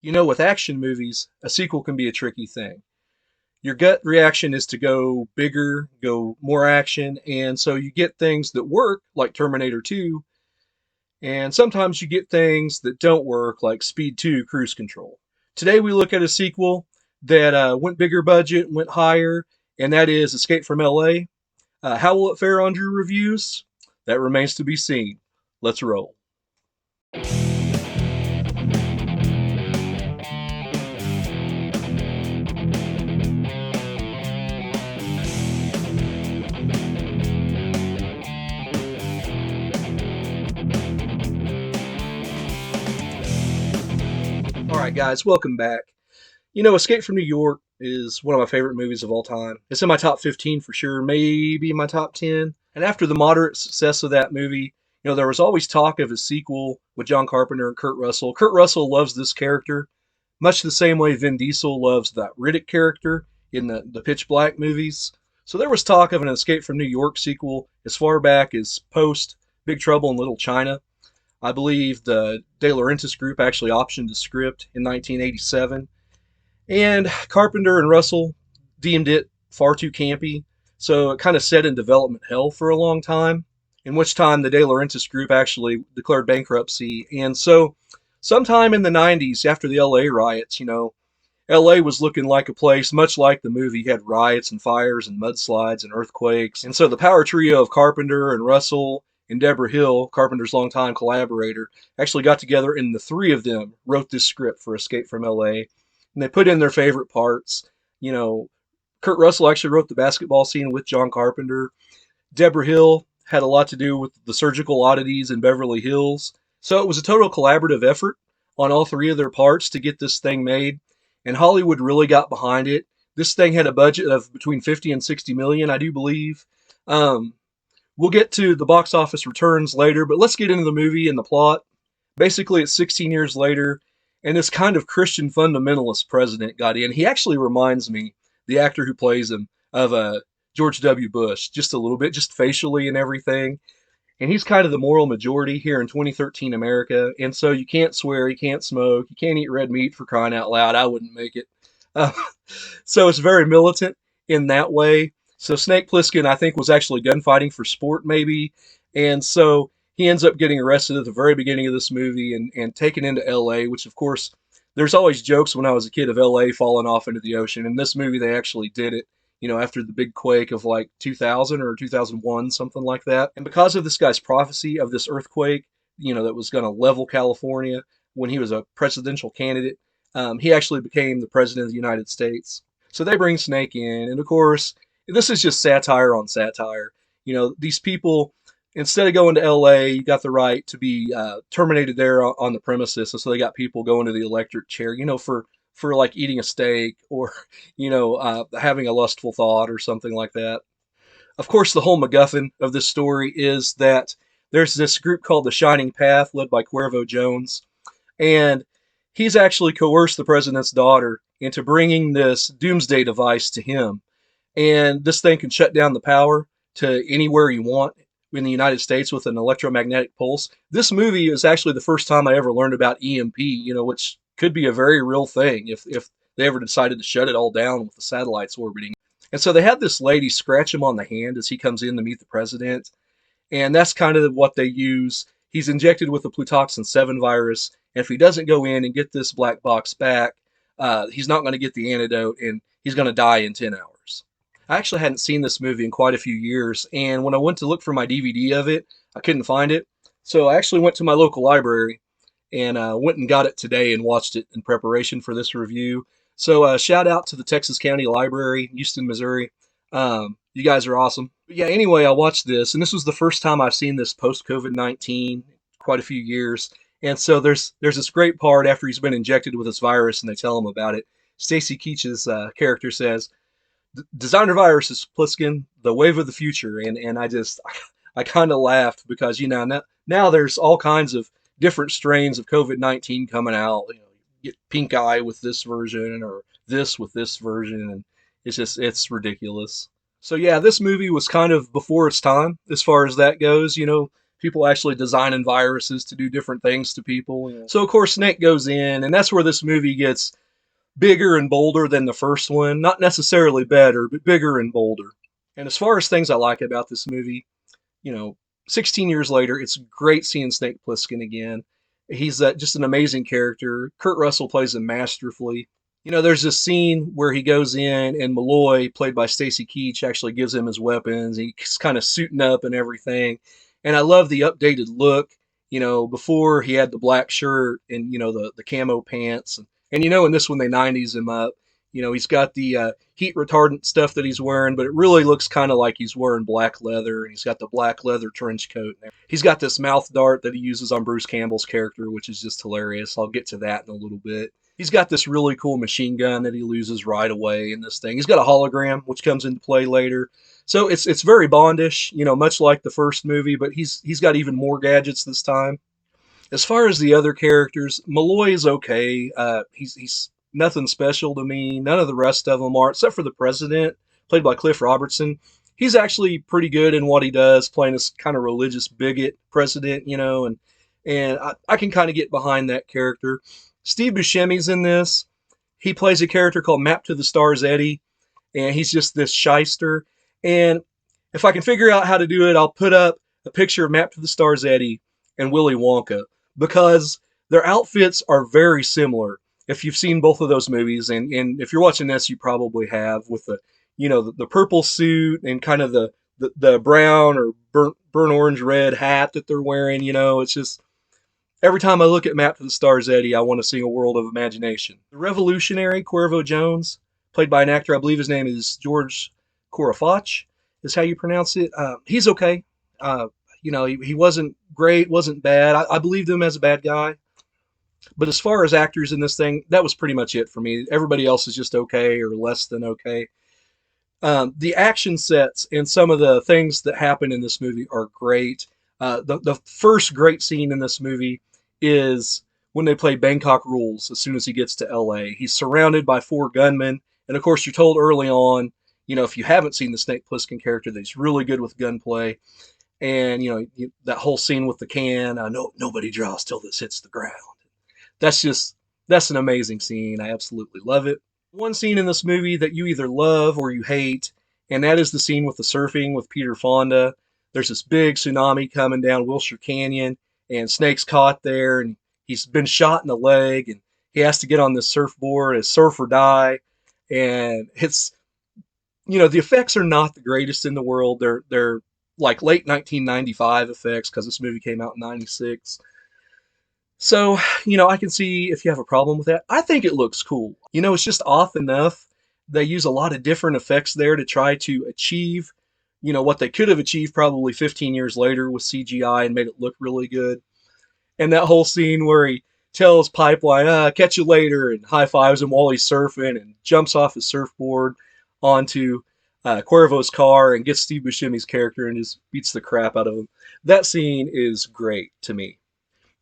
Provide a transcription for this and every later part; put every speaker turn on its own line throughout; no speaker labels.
With action movies, a sequel can be a tricky thing. Your gut reaction is to go bigger, go more action, and so you get things that work, like Terminator 2, and sometimes you get things that don't work, like Speed 2 Cruise Control. Today we look at a sequel that went bigger budget, went higher, and that is Escape from LA. How will it fare on your reviews? That remains to be seen. Let's roll. All right, guys, welcome back. Escape from New York is one of my favorite movies of all time. It's in my top 15 for sure, maybe my top 10. And after the moderate success of that movie, there was always talk of a sequel with John Carpenter and Kurt Russell. Kurt Russell loves this character, much the same way Vin Diesel loves that Riddick character in the Pitch Black movies. So there was talk of an Escape from New York sequel as far back as post Big Trouble in Little China. I believe the De Laurentiis group actually optioned the script in 1987. And Carpenter and Russell deemed it far too campy, so it kind of set in development hell for a long time, in which time the De Laurentiis group actually declared bankruptcy. And so sometime in the 90s, after the LA riots, LA was looking like a place much like the movie. You had riots and fires and mudslides and earthquakes. And so the power trio of Carpenter and Russell and Deborah Hill, Carpenter's longtime collaborator, actually got together, and the three of them wrote this script for Escape from LA. And they put in their favorite parts. Kurt Russell actually wrote the basketball scene with John Carpenter. Deborah Hill had a lot to do with the surgical oddities in Beverly Hills. So it was a total collaborative effort on all three of their parts to get this thing made. And Hollywood really got behind it. This thing had a budget of between 50 and 60 million, I do believe. We'll get to the box office returns later, but let's get into the movie and the plot. Basically, it's 16 years later, and this kind of Christian fundamentalist president got in. He actually reminds me, the actor who plays him, of George W. Bush, just a little bit, just facially and everything. And he's kind of the moral majority here in 2013 America. And so you can't swear, you can't smoke, you can't eat red meat, for crying out loud. I wouldn't make it. Uh, so it's very militant in that way. So Snake Plissken, I think, was actually gunfighting for sport, maybe. And so he ends up getting arrested at the very beginning of this movie and taken into LA, which, of course, there's always jokes when I was a kid of LA falling off into the ocean. In this movie, they actually did it, after the big quake of like 2000 or 2001, something like that. And because of this guy's prophecy of this earthquake, that was going to level California when he was a presidential candidate, he actually became the president of the United States. So they bring Snake in, and of course, this is just satire on satire. These people, instead of going to LA, you got the right to be terminated there on the premises. And so they got people going to the electric chair, for like eating a steak or, having a lustful thought or something like that. Of course, the whole MacGuffin of this story is that there's this group called the Shining Path, led by Cuervo Jones. And he's actually coerced the president's daughter into bringing this doomsday device to him. And this thing can shut down the power to anywhere you want in the United States with an electromagnetic pulse. This movie is actually the first time I ever learned about EMP, which could be a very real thing if they ever decided to shut it all down with the satellites orbiting. And so they had this lady scratch him on the hand as he comes in to meet the president. And that's kind of what they use. He's injected with the Plutoxin 7 virus. And if he doesn't go in and get this black box back, he's not going to get the antidote, and he's going to die in 10 hours. I actually hadn't seen this movie in quite a few years, and when I went to look for my DVD of it, I couldn't find it. So I actually went to my local library and went and got it today and watched it in preparation for this review. So shout out to the Texas County Library, Houston, Missouri. You guys are awesome. But yeah, anyway, I watched this, and this was the first time I've seen this post-COVID-19, quite a few years. And so there's this great part after he's been injected with this virus, and they tell him about it. Stacy Keach's character says, "Designer virus is Plissken, the wave of the future," and I kind of laughed because now there's all kinds of different strains of COVID-19 coming out. You get pink eye with this version or this with this version, and it's ridiculous. So yeah, this movie was kind of before its time as far as that goes. people actually designing viruses to do different things to people. So of course Snake goes in, and that's where this movie gets bigger and bolder than the first one. Not necessarily better, but bigger and bolder. And as far as things I like about this movie, you know, 16 years later, it's great seeing Snake Plissken again. He's just an amazing character. Kurt Russell plays him masterfully. There's this scene where he goes in and Malloy, played by Stacy Keach, actually gives him his weapons. He's kind of suiting up and everything. And I love the updated look. Before he had the black shirt and, the camo pants. And in this one, they 90s him up. He's got the heat retardant stuff that he's wearing, but it really looks kind of like he's wearing black leather, and he's got the black leather trench coat. He's got this mouth dart that he uses on Bruce Campbell's character, which is just hilarious. I'll get to that in a little bit. He's got this really cool machine gun that he loses right away in this thing. He's got a hologram, which comes into play later. So it's very Bondish, much like the first movie, but he's got even more gadgets this time. As far as the other characters, Malloy is okay. He's nothing special to me. None of the rest of them are, except for the president, played by Cliff Robertson. He's actually pretty good in what he does, playing this kind of religious bigot president, and I can kind of get behind that character. Steve Buscemi's in this. He plays a character called Map to the Stars Eddie, and he's just this shyster. And if I can figure out how to do it, I'll put up a picture of Map to the Stars Eddie and Willy Wonka, because their outfits are very similar. If you've seen both of those movies, and if you're watching this, you probably have, with the purple suit and kind of the brown or burnt orange red hat that they're wearing. It's just, every time I look at Map to the Stars Eddie, I want to sing A World of Imagination. The revolutionary Cuervo Jones, played by an actor, I believe his name is George Corafach, is how you pronounce it. He's okay. He wasn't great, wasn't bad. I believed him as a bad guy. But as far as actors in this thing, that was pretty much it for me. Everybody else is just okay or less than okay. The action sets and some of the things that happen in this movie are great. The first great scene in this movie is when they play Bangkok Rules as soon as he gets to L.A. He's surrounded by 4 gunmen. And of course, you're told early on, if you haven't seen the Snake Plissken character, that he's really good with gunplay. And, that whole scene with the can, nobody draws till this hits the ground. That's an amazing scene. I absolutely love it. One scene in this movie that you either love or you hate, and that is the scene with the surfing with Peter Fonda. There's this big tsunami coming down Wilshire Canyon, and Snake's caught there, and he's been shot in the leg, and he has to get on this surfboard and surf or die. And it's, the effects are not the greatest in the world. They're like late 1995 effects, because this movie came out in 96. So, I can see if you have a problem with that. I think it looks cool. It's just off enough. They use a lot of different effects there to try to achieve, what they could have achieved probably 15 years later with CGI and made it look really good. And that whole scene where he tells Pipeline, catch you later, and high-fives him while he's surfing and jumps off his surfboard onto Cuervo's car and gets Steve Buscemi's character and just beats the crap out of him. That scene is great to me.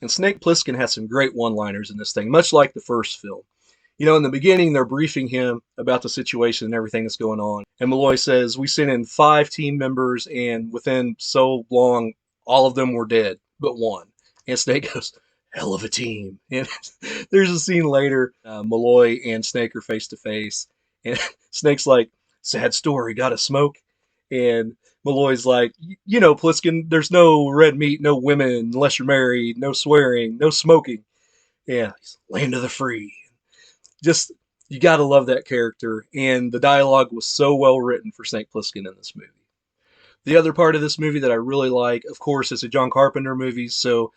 And Snake Plissken has some great one-liners in this thing, much like the first film. In the beginning, they're briefing him about the situation and everything that's going on. And Malloy says, we sent in 5 team members, and within so long, all of them were dead, but 1. And Snake goes, hell of a team. And there's a scene later, Malloy and Snake are face-to-face. And Snake's like, sad story, got a smoke? And Malloy's like, Plissken, there's no red meat, no women unless you're married, no swearing, no smoking. Yeah, land of the free. Just, you gotta love that character. And the dialogue was so well written for Snake Plissken in this movie. The other part of this movie that I really like, of course, is a John Carpenter movie, so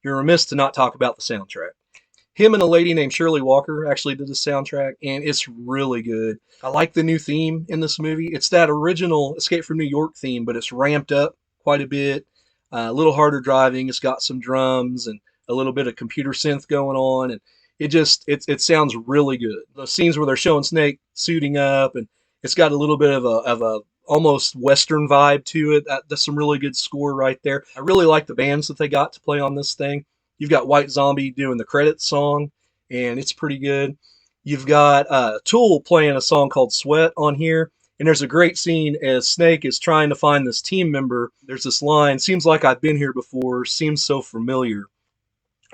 you're remiss to not talk about the soundtrack. Him and a lady named Shirley Walker actually did the soundtrack, and it's really good. I like the new theme in this movie. It's that original Escape from New York theme, but it's ramped up quite a bit. A little harder driving. It's got some drums and a little bit of computer synth going on, and it sounds really good. The scenes where they're showing Snake suiting up, and it's got a little bit of a almost Western vibe to it. That's some really good score right there. I really like the bands that they got to play on this thing. You've got White Zombie doing the credits song, and it's pretty good. You've got Tool playing a song called Sweat on here, And there's a great scene as Snake is trying to find this team member. There's this line, seems like I've been here before, seems so familiar.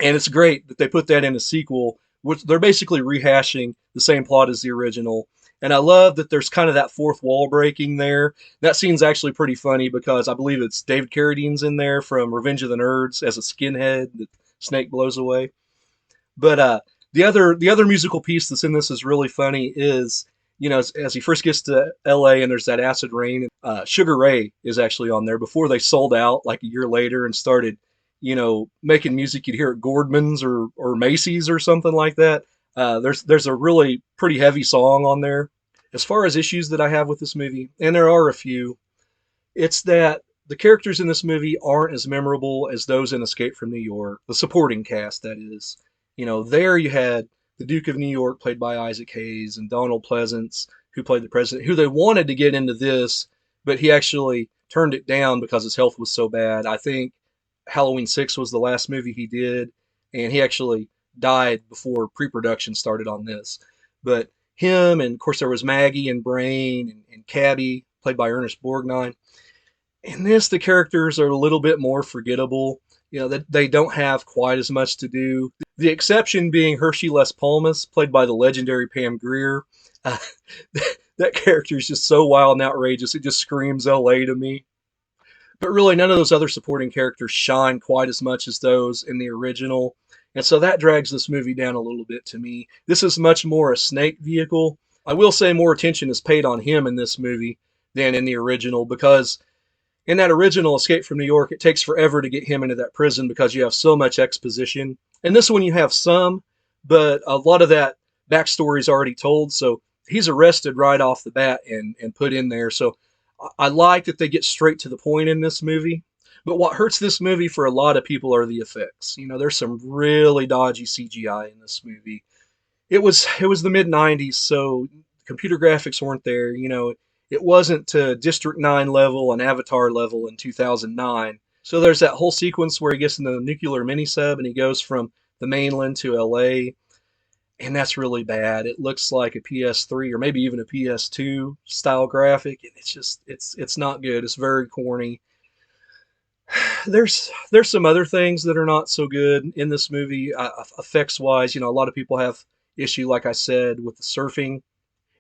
And it's great that they put that in a sequel, which they're basically rehashing the same plot as the original. And I love that there's kind of that fourth wall breaking there. That scene's actually pretty funny because I believe it's David Carradine's in there from Revenge of the Nerds as a skinhead that Snake blows away. But the other musical piece that's in this is really funny is as he first gets to L.A. and there's that acid rain. Sugar Ray is actually on there before they sold out like a year later and started making music you'd hear at Gordman's or Macy's or something like that. There's a really pretty heavy song on there. As far as issues that I have with this movie, and there are a few, it's that the characters in this movie aren't as memorable as those in Escape from New York, the supporting cast, that is. There you had the Duke of New York, played by Isaac Hayes, and Donald Pleasance, who played the president, who they wanted to get into this, but he actually turned it down because his health was so bad. I think Halloween 6 was the last movie he did, and he actually died before pre-production started on this. But him, and of course there was Maggie and Brain and Cabby, played by Ernest Borgnine. In this, the characters are a little bit more forgettable. That they don't have quite as much to do. The exception being Hershey Les Palmas, played by the legendary Pam Grier. Uh, that character is just so wild and outrageous. It just screams LA to me. But really, none of those other supporting characters shine quite as much as those in the original. And so that drags this movie down a little bit to me. This is much more a Snake vehicle. I will say more attention is paid on him in this movie than in the original, because in that original Escape from New York, it takes forever to get him into that prison because you have so much exposition. And this one you have some, but a lot of that backstory is already told. So he's arrested right off the bat and put in there. So I like that they get straight to the point in this movie. But what hurts this movie for a lot of people are the effects. There's some really dodgy CGI in this movie. It was the mid '90s, so computer graphics weren't there. It wasn't to District 9 level and Avatar level in 2009. So there's that whole sequence where he gets in the nuclear mini sub and he goes from the mainland to LA, and that's really bad. It looks like a PS3 or maybe even a PS2 style graphic, and it's not good. It's very corny. There's some other things that are not so good in this movie, effects wise. A lot of people have issue, like I said, with the surfing,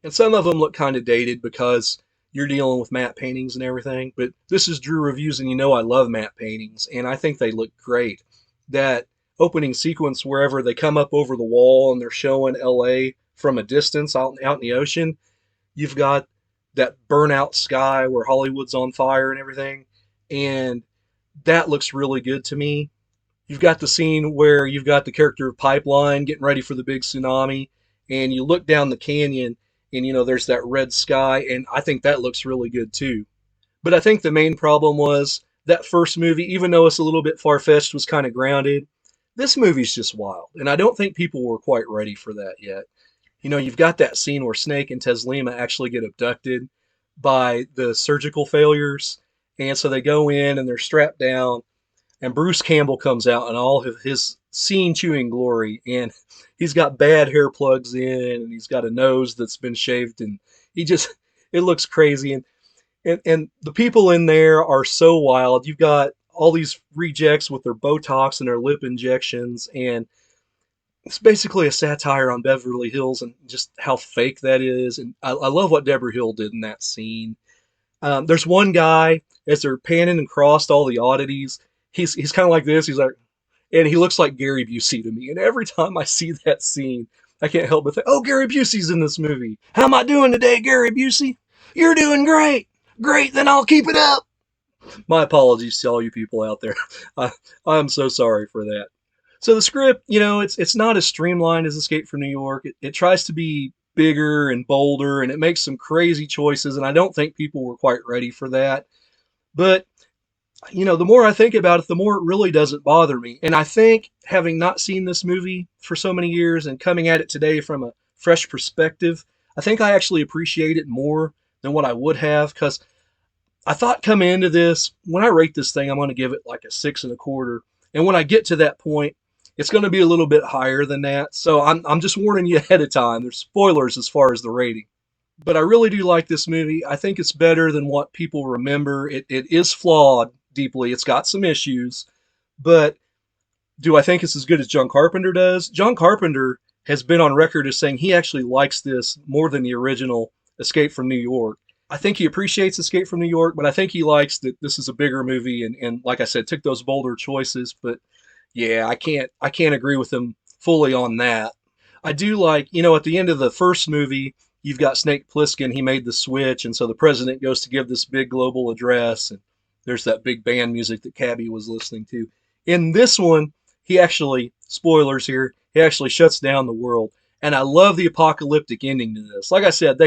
and some of them look kind of dated because you're dealing with matte paintings and everything. But this is Drew Reviews, and I love matte paintings, and I think they look great. That opening sequence wherever they come up over the wall and they're showing LA from a distance out in the ocean, you've got that burnout sky where Hollywood's on fire and everything, and that looks really good to me. You've got the scene where you've got the character of Pipeline getting ready for the big tsunami, and you look down the canyon, and there's that red sky, and I think that looks really good too. But I think the main problem was that first movie, even though it's a little bit far-fetched, was kind of grounded. This movie's just wild, and I don't think people were quite ready for that yet. You've got that scene where Snake and Teslima actually get abducted by the surgical failures, and so they go in and they're strapped down, and Bruce Campbell comes out in all of his scene-chewing glory, and he's got bad hair plugs in, and he's got a nose that's been shaved, and it looks crazy, and the people in there are so wild. You've got all these rejects with their Botox and their lip injections, and it's basically a satire on Beverly Hills and just how fake that is. And I love what Deborah Hill did in that scene. There's one guy, as they're panning and crossed all the oddities, he's kind of like this. He's like, and he looks like Gary Busey to me. And every time I see that scene, I can't help but think, oh, Gary Busey's in this movie. How am I doing today, Gary Busey? You're doing great. Great, then I'll keep it up. My apologies to all you people out there. I'm so sorry for that. So the script, it's not as streamlined as Escape from New York. It tries to be bigger and bolder, and it makes some crazy choices, and I don't think people were quite ready for that. But, the more I think about it, the more it really doesn't bother me. And I think, having not seen this movie for so many years and coming at it today from a fresh perspective, I think I actually appreciate it more than what I would have, because I thought coming into this, when I rate this thing, I'm going to give it like a 6.25. And when I get to that point, it's going to be a little bit higher than that. So I'm just warning you ahead of time. There's spoilers as far as the rating. But I really do like this movie. I think it's better than what people remember. It is flawed deeply. It's got some issues, but do I think it's as good as John Carpenter does? John Carpenter has been on record as saying he actually likes this more than the original Escape from New York. I think he appreciates Escape from New York, but I think he likes that this is a bigger movie and like I said, took those bolder choices. But yeah, I can't agree with him fully on that. I do like, at the end of the first movie, you've got Snake Plissken. He made the switch, and so the president goes to give this big global address, and there's that big band music that Cabby was listening to. In this one, he actually, spoilers here, he actually shuts down the world, and I love the apocalyptic ending to this. Like I said,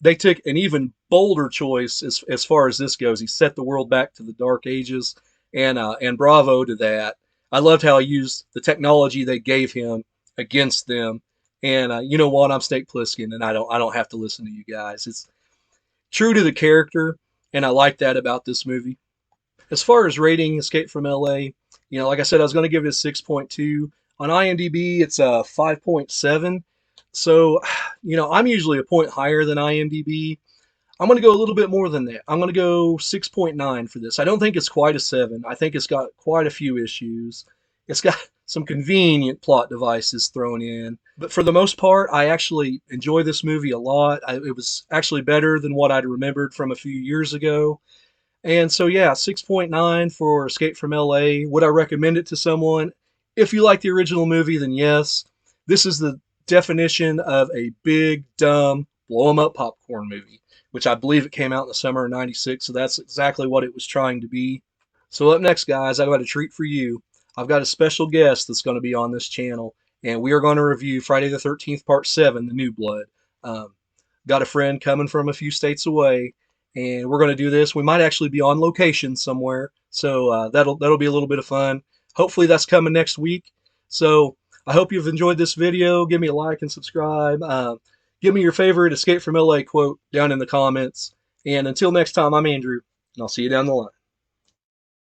they took an even bolder choice as far as this goes. He set the world back to the Dark Ages, and bravo to that. I loved how he used the technology they gave him against them. And you know what? I'm Snake Plissken, and I don't have to listen to you guys. It's true to the character, and I like that about this movie. As far as rating Escape from LA, like I said, I was going to give it a 6.2. On IMDb, it's a 5.7. So, I'm usually a point higher than IMDb. I'm going to go a little bit more than that. I'm going to go 6.9 for this. I don't think it's quite a 7. I think it's got quite a few issues. It's got some convenient plot devices thrown in. But for the most part, I actually enjoy this movie a lot. It was actually better than what I'd remembered from a few years ago. And so, yeah, 6.9 for Escape from LA. Would I recommend it to someone? If you like the original movie, then yes. This is the definition of a big, dumb, blow 'em up popcorn movie, which I believe it came out in the summer of '96. So that's exactly what it was trying to be. So, up next, guys, I've got a treat for you. I've got a special guest that's going to be on this channel, and we are going to review Friday the 13th, Part 7, The New Blood. Um, got a friend coming from a few states away, and we're going to do this. We might actually be on location somewhere, so that'll be a little bit of fun. Hopefully that's coming next week. So I hope you've enjoyed this video. Give me a like and subscribe. Give me your favorite Escape from LA quote down in the comments. And until next time, I'm Andrew, and I'll see you down the line.